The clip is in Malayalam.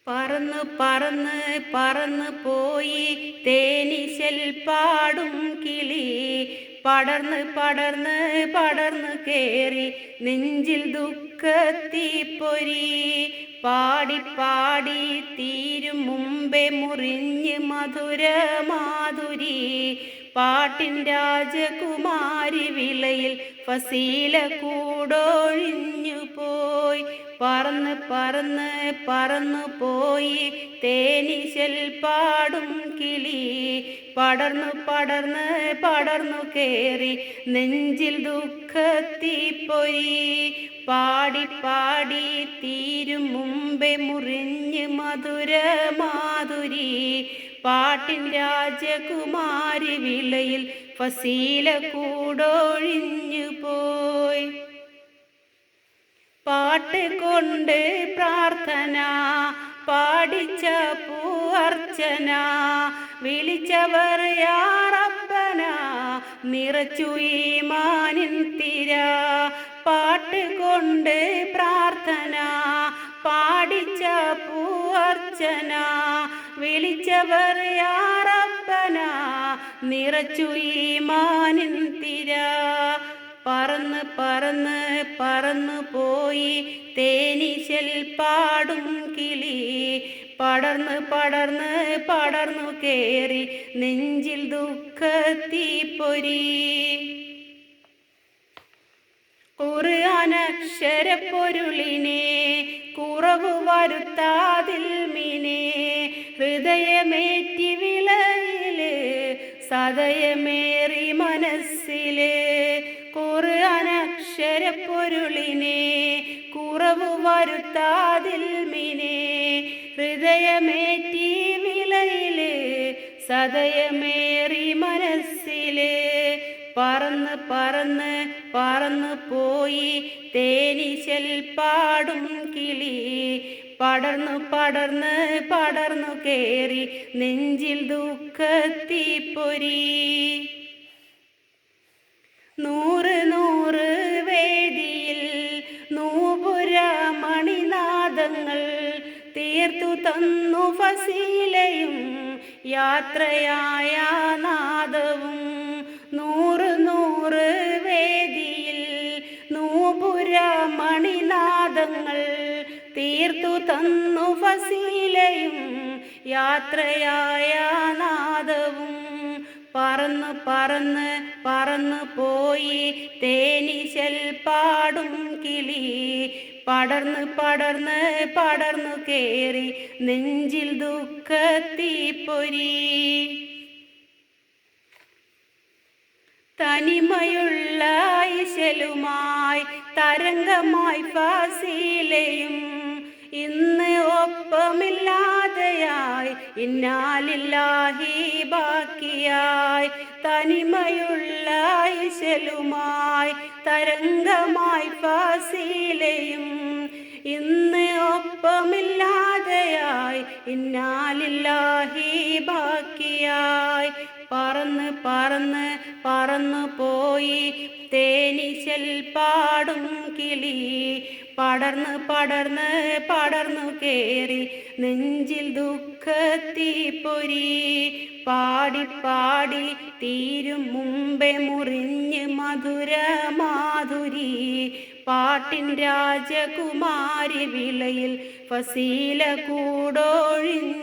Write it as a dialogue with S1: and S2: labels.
S1: പറന്ന് പറന്ന് പറന്ന് പോയി തേനീശൽ പാടും കിളി, പടർന്ന് പടർന്ന് പടർന്ന് കേറി നെഞ്ചിൽ ദുഃഖത്തീപ്പൊരി. പാടി പാടി തീരും മുമ്പേ മുറിഞ്ഞ് മധുര മാധുരി. പാട്ടിൻ രാജകുമാരി വിളയിൽ ഫസീല കൂടൊഴിഞ്ഞു പോയി. പറന്ന് പറന്ന് പറന്നു പോയി തേനീശൽ പാടും കിളി, പടർന്നു പടർന്ന് പടർന്നു കേറി നെഞ്ചിൽ ദുഃഖത്തീപ്പൊരി. പാടി പാടി തീരും മുമ്പേ മുറിഞ്ഞ് മധുര മാധുരി. പാട്ടിൻ രാജകുമാരി വിളയിൽ ഫസീല കൂടൊഴിഞ്ഞു പോയി. പാട്ട് കൊണ്ട് പ്രാർത്ഥന പാടിച്ച പൂവർച്ചന, വിളിച്ചവർ യാ റബ്ബന നിറച്ചു ഈമാനിൻ തിര. പാട്ട് കൊണ്ട് പ്രാർത്ഥന പാടിച്ച പൂവർച്ചന, വിളിച്ചവർ യാ റബ്ബന നിറച്ചു ഈമാനിൻ തിര. പറന്ന് പറന്ന് പറന്നു പോയി തേനീശൽ പാടും കിളി, പടർന്ന് പടർന്ന് പടർന്നു കേറി നെഞ്ചിൽ ദുഃഖത്തീപ്പൊരി. ഖുർആനക്ഷരപ്പൊരുളിനെ കുറവ് വരുത്താതിൽമിനെ, ഹൃദയമേറ്റി വിളയില് സദയമേറി മനസ്സില്. ഖുർആനക്ഷരപ്പൊരുളിനെ കുറവ് വരുത്താതിൽമിനെ, ഹൃദയമേറ്റി വിളയില് സദയമേറി മനസ്സില്. പറന്ന് പറന്ന് പറന്നു പോയി തേനീശൽ പാടും കിളി, പടർന്നു പടർന്ന് പടർന്നു കേറി നെഞ്ചിൽ ദുഃഖത്തീപ്പൊരി. നൂറ് നൂറ് വേദിയിൽ നൂപുര മണിനാദങ്ങൾ തീർത്തു തന്നു ഫസീലയും യാത്രയായ നാദവും. നൂറ് നൂറ് വേദിയിൽ നൂപുര മണിനാദങ്ങൾ തീർത്തു തന്നു ഫസീലയും യാത്രയായ നാദവും. പറന്ന് പറന്ന് പറന്നു പോയി തേനീശൽ പാടും കിളി, പടർന്ന് പടർന്ന് പടർന്നു കേറി നെഞ്ചിൽ ദുഃഖത്തീപ്പൊരി. തനിമയുള്ള ഐശലുമായി തരംഗമായി ഫസീലയും ഇന്ന് ഒപ്പമില്ലാതെയായി ഇന്നാലില്ലാഹി ബാക്കിയായി. തനിമയുള്ള ഐശലുമായി തരംഗമായി ഫസീലയും ഇന്ന് ഒപ്പമില്ലാതെയായി ഇന്നാലില്ലാഹി ബാക്കിയായി. പറന്ന് പറന്ന് പറന്നു പോയി തേനീശൽ പാടും കിളി, പടർന്ന് പടർന്ന് പടർന്നു കേറി നെഞ്ചിൽ ദുഃഖത്തീപ്പൊരി. പാടി പാടി തീരും മുമ്പേ മുറിഞ്ഞ് മധുര മാധുരി. പാട്ടിൻ രാജകുമാരി വിളയിൽ ഫസീല കൂടൊഴിഞ്ഞു